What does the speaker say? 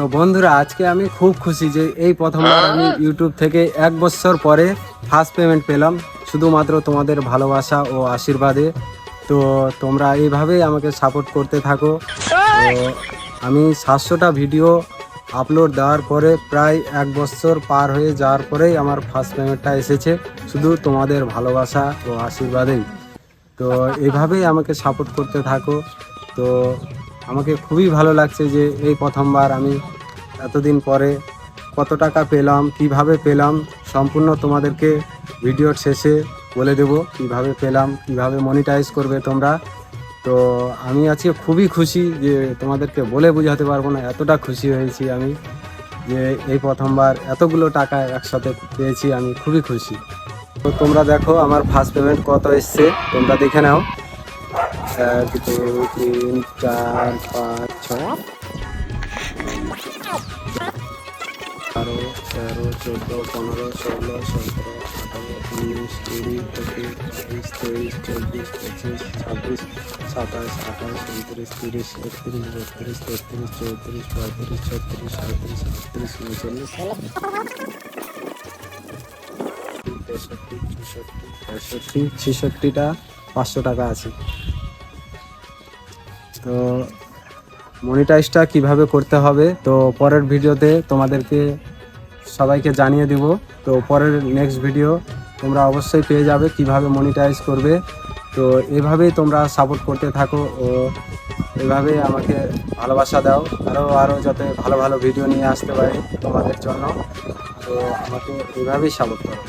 তো বন্ধুরা, আজকে আমি খুব খুশি যে এই প্রথমবার আমি ইউটিউব থেকে 1 বছর পরে ফার্স্ট পেমেন্ট পেলাম, শুধুমাত্র তোমাদের ভালোবাসা ও আশীর্বাদে। তো তোমরা এইভাবেই আমাকে সাপোর্ট করতে থাকো। তো আমি 700টা ভিডিও আপলোড দেওয়ার পরে প্রায় 1 বছর পার হয়ে যাওয়ার পরেই আমার ফার্স্ট পেমেন্টটা এসেছে, শুধু তোমাদের ভালোবাসা ও আশীর্বাদেই। তো এইভাবেই আমাকে সাপোর্ট করতে থাকো। তো আমাকে খুবই ভালো লাগছে যে এই প্রথমবার আমি এতদিন পরে কত টাকা পেলাম, কিভাবে পেলাম, সম্পূর্ণ তোমাদেরকে ভিডিওর শেষে বলে দেব কিভাবে পেলাম, কিভাবে মনিটাইজ করবে তোমরা। তো আমি আজকে খুবই খুশি, যে তোমাদেরকে বলে বোঝাতে পারবো না, এতটা খুশি হয়েছি আমি যে এই প্রথমবার এতগুলো টাকা একসাথে পেয়েছি। আমি খুবই খুশি। তো তোমরা দেখো আমার ফার্স্ট পেমেন্ট কত এসছে, তোমরা দেখে নাও। 1 2 3 4 5 6 12 13 14 15 16 17 18 19 20 21 22 23 24 25 26 27 28 29 30 31 32 33 34 35 36 37 38 39 66টা 500 টাকা আছে। তো মনিটাইজটা কিভাবে করতে হবে তো পরের ভিডিওতে তোমাদেরকে সবাইকে জানিয়ে দিব। তো পরের নেক্সট ভিডিও তোমরা অবশ্যই পেয়ে যাবে কিভাবে মনিটাইজ করবে। তো এভাবেই তোমরা সাপোর্ট করতে থাকো ও এভাবেই আমাকে ভালোবাসা দাও, আরও যাতে ভালো ভালো ভিডিও নিয়ে আসতে পারি তোমাদের জন্য। তো আমাকে এভাবেই সাপোর্ট করো।